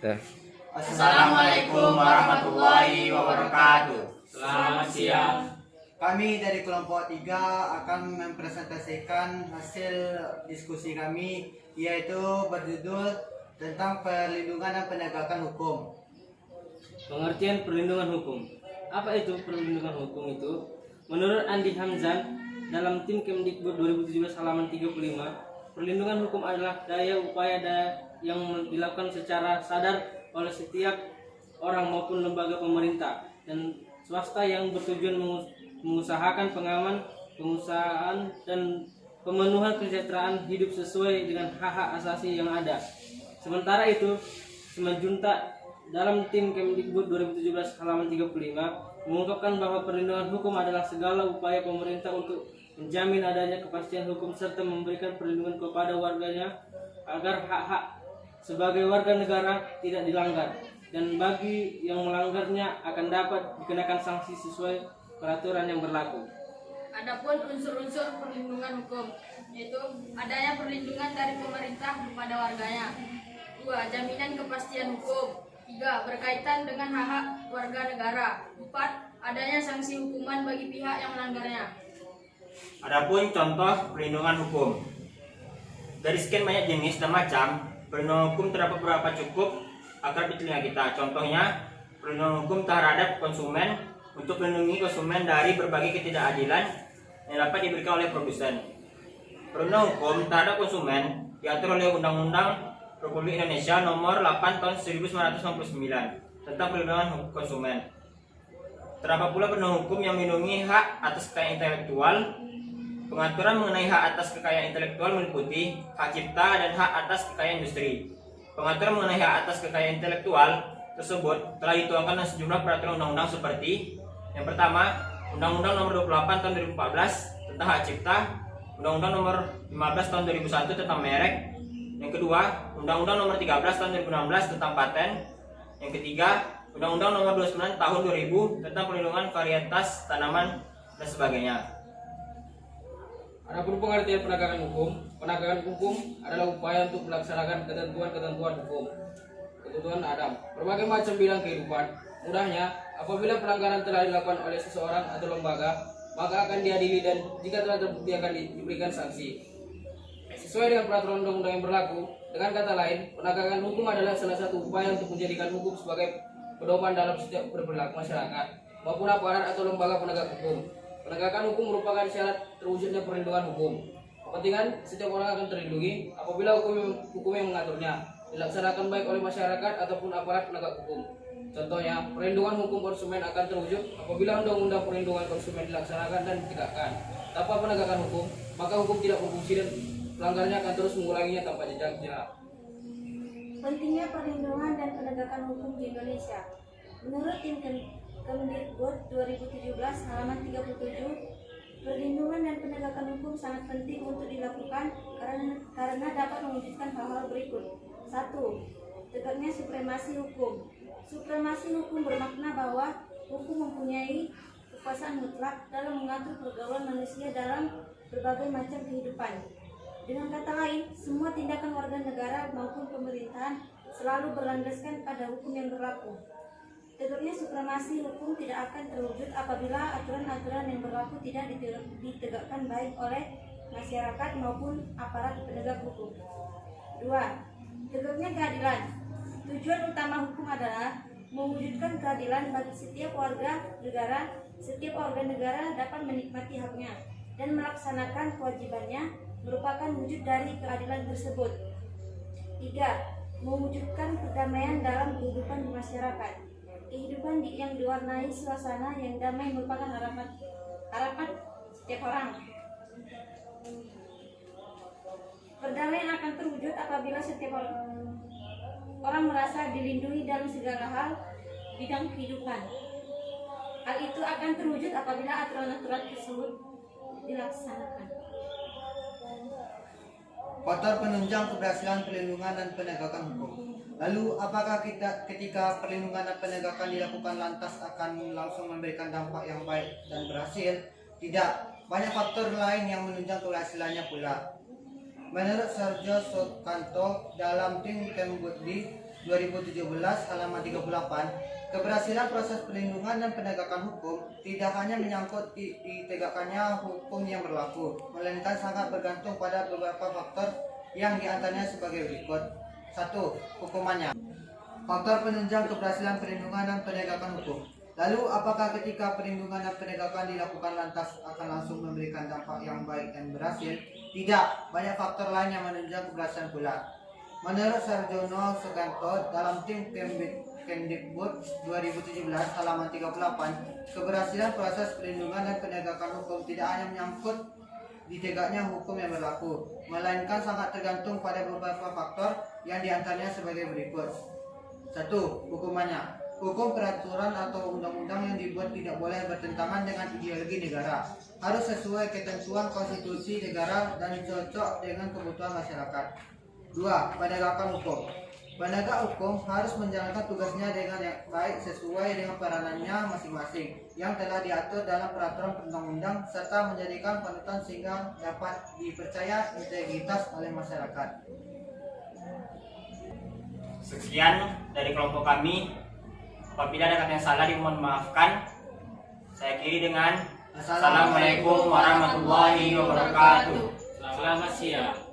Ya. Assalamualaikum warahmatullahi wabarakatuh. Selamat siang. Kami dari kelompok 3 akan mempresentasikan hasil diskusi kami, yaitu berjudul tentang perlindungan dan penegakan hukum. Pengertian perlindungan hukum. Apa itu perlindungan hukum itu? Menurut Andi Hamzan, dalam tim Kemdikbud 2017 halaman 35, perlindungan hukum adalah upaya yang dilakukan secara sadar oleh setiap orang maupun lembaga pemerintah dan swasta yang bertujuan mengusahakan pengusahaan dan pemenuhan kesejahteraan hidup sesuai dengan hak-hak asasi yang ada. Sementara itu, Simanjuntak dalam tim Kemdikbud 2017 halaman 35 mengungkapkan bahwa perlindungan hukum adalah segala upaya pemerintah untuk menjamin adanya kepastian hukum serta memberikan perlindungan kepada warganya agar hak-hak sebagai warga negara tidak dilanggar, dan bagi yang melanggarnya akan dapat dikenakan sanksi sesuai peraturan yang berlaku. Adapun unsur-unsur perlindungan hukum, yaitu adanya perlindungan dari pemerintah kepada warganya. 2. Jaminan kepastian hukum. 3. Berkaitan dengan hak-hak warga negara. 4. Adanya sanksi hukuman bagi pihak yang melanggarnya. Adapun contoh perlindungan hukum. Dari sekian banyak jenis dan macam, perlindungan hukum terdapat beberapa cukup akrab di telinga kita. Contohnya, perlindungan hukum terhadap konsumen untuk melindungi konsumen dari berbagai ketidakadilan yang dapat diberikan oleh produsen. Perlindungan hukum terhadap konsumen diatur oleh Undang-Undang Republik Indonesia Nomor 8 Tahun 1999 tentang perlindungan konsumen. Terdapat pula perlindungan hukum yang melindungi hak atas kekayaan intelektual. Pengaturan mengenai hak atas kekayaan intelektual meliputi hak cipta dan hak atas kekayaan industri. Pengaturan mengenai hak atas kekayaan intelektual tersebut telah dituangkan dalam sejumlah peraturan undang-undang seperti: yang pertama, Undang-Undang Nomor 28 Tahun 2014 tentang hak cipta, Undang-Undang Nomor 15 Tahun 2001 tentang merek. Yang kedua, Undang-Undang Nomor 13 Tahun 2016 tentang paten. Yang ketiga, Undang-Undang Nomor 29 Tahun 2000 tentang perlindungan varietas tanaman dan sebagainya. Adapun pengertian penegakan hukum adalah upaya untuk melaksanakan ketentuan-ketentuan hukum, ketentuan Adam, berbagai macam bidang kehidupan. Mudahnya, apabila pelanggaran telah dilakukan oleh seseorang atau lembaga, maka akan diadili dan jika telah terbukti akan diberikan sanksi sesuai dengan peraturan undang-undang yang berlaku. Dengan kata lain, penegakan hukum adalah salah satu upaya untuk menjadikan hukum sebagai pedoman dalam setiap berperilaku masyarakat maupun aparat atau lembaga penegak hukum. Penegakan hukum merupakan syarat terwujudnya perlindungan hukum. Kepentingan setiap orang akan terlindungi apabila hukum yang mengaturnya dilaksanakan baik oleh masyarakat ataupun aparat penegak hukum. Contohnya, perlindungan hukum konsumen akan terwujud apabila undang-undang perlindungan konsumen dilaksanakan dan ditegakkan. Tanpa penegakan hukum, maka hukum tidak berfungsi dan pelanggarnya akan terus mengulanginya tanpa jejak jerak. Pentingnya perlindungan dan penegakan hukum di Indonesia. Menurut tim Kemdikbud 2017 halaman 37, perlindungan dan penegakan hukum sangat penting untuk dilakukan karena dapat mewujudkan hal-hal berikut. 1. Tegaknya supremasi hukum. Supremasi hukum bermakna bahwa hukum mempunyai kekuasaan mutlak dalam mengatur pergaulan manusia dalam berbagai macam kehidupan. Dengan kata lain, semua tindakan warga negara maupun pemerintahan selalu berlandaskan pada hukum yang berlaku. Tegaknya supremasi hukum tidak akan terwujud apabila aturan-aturan yang berlaku tidak ditegakkan baik oleh masyarakat maupun aparat penegak hukum. 2. Tegaknya keadilan. Tujuan utama hukum adalah mewujudkan keadilan bagi setiap warga negara. Setiap warga negara dapat menikmati haknya dan melaksanakan kewajibannya merupakan wujud dari keadilan tersebut. 3. Mewujudkan perdamaian dalam kehidupan masyarakat. Kehidupan yang diwarnai suasana yang damai merupakan harapan setiap orang. Perdamaian akan terwujud apabila setiap orang merasa dilindungi dalam segala hal bidang kehidupan. Hal itu akan terwujud apabila aturan-aturan tersebut dilaksanakan. Faktor penunjang keberhasilan perlindungan dan penegakan hukum. Lalu, apakah ketika perlindungan dan penegakan dilakukan lantas akan langsung memberikan dampak yang baik dan berhasil? Tidak, banyak faktor lain yang menunjang keberhasilannya pula. Menurut Sergio Sokanto dalam tim Kemdikbud 2017 halaman 38, keberhasilan proses perlindungan dan penegakan hukum tidak hanya menyangkut ditegakkannya hukum yang berlaku, melainkan sangat bergantung pada beberapa faktor yang diantaranya sebagai berikut. 1. Hukumannya. Faktor penunjang keberhasilan perlindungan dan penegakan hukum. Lalu, apakah ketika perlindungan dan penegakan dilakukan lantas akan langsung memberikan dampak yang baik dan berhasil? Tidak, banyak faktor lain yang menunjang keberhasilan pula. Menurut Sarjono Suganto dalam tim Kemdikbud 2017 halaman 38, keberhasilan proses perlindungan dan penegakan hukum tidak hanya menyangkut ditegaknya hukum yang berlaku, melainkan sangat tergantung pada beberapa faktor yang diantaranya sebagai berikut. 1. Hukumannya. Hukum, peraturan atau undang-undang yang dibuat tidak boleh bertentangan dengan ideologi negara. Harus sesuai ketentuan konstitusi negara dan cocok dengan kebutuhan masyarakat. 2. Penegakan hukum. Penegak hukum harus menjalankan tugasnya dengan baik sesuai dengan peranannya masing-masing yang telah diatur dalam peraturan perundang-undang serta menjadikan panutan sehingga dapat dipercaya integritas oleh masyarakat. Sekian dari kelompok kami. Apabila ada kata yang salah dimohon maafkan. Saya akhiri dengan Assalamualaikum warahmatullahi wabarakatuh. Selamat siang.